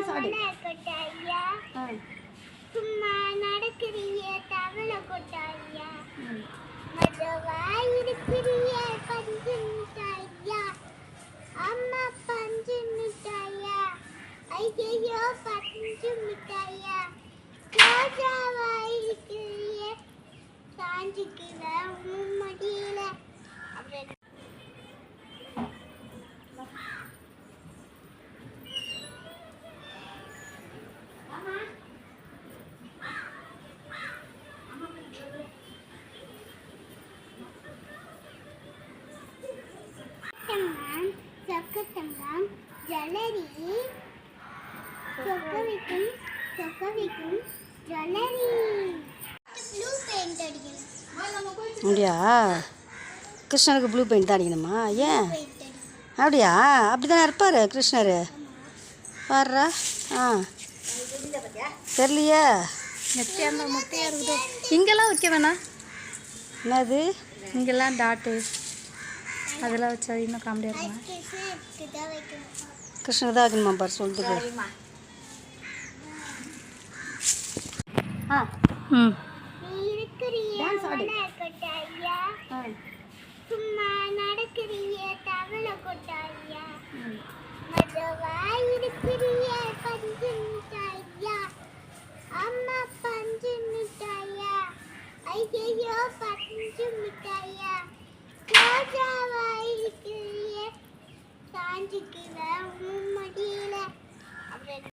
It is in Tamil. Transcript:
டான்ஸ் ஆடு. சும்மா நடக்கிறிய தவளை கொட்டாயா மதவாயிருக்கிறிய பஞ்சு மிட்டாயா அம்மா பஞ்சு மிட்டாயா ஐயோ பஞ்சு மிட்டாயா ரோஜாவாயிருக்கிறிய சாஞ்சிக்கிற முடியல அப்படின்னு சொக்கத்தங்கம் ஜுவல்லரி சொக்கவிக்கும் ஜுவல்லரி ப்ளூ பெயிண்ட் அடிக்கணும். அப்படியா? கிருஷ்ணருக்கு ப்ளூ பெயிண்ட் தான் அடிக்கணுமா? ஏன் அப்படியா? அப்படி தானே இருப்பார் கிருஷ்ணர். பாடுறா. ஆ தெரியலையே. முட்டையாக இருக்குது. இங்கெல்லாம் வைக்க வேணாம். என்னது? இங்கெல்லாம் டாட்டு அதெல்லாம் வச்சா இன்னும் காமெடியாக இருக்கும். கிருஷ்ணர் தான் வைக்கணுமா பாரு சொல்லுது. ஆ ம் டான்ஸ் ஆடு. சும்மா நடக்கிறிய தவளை கொட்டாயா மதவாயிருக்கிறிய பஞ்சு மிட்டாயா அம்மா பஞ்சு மிட்டாயா ஐயோ பஞ்சு மிட்டாயா ரோஜாவாயிருக்கிறிய சாஞ்சிக்கிற முடியல அப்படின்னு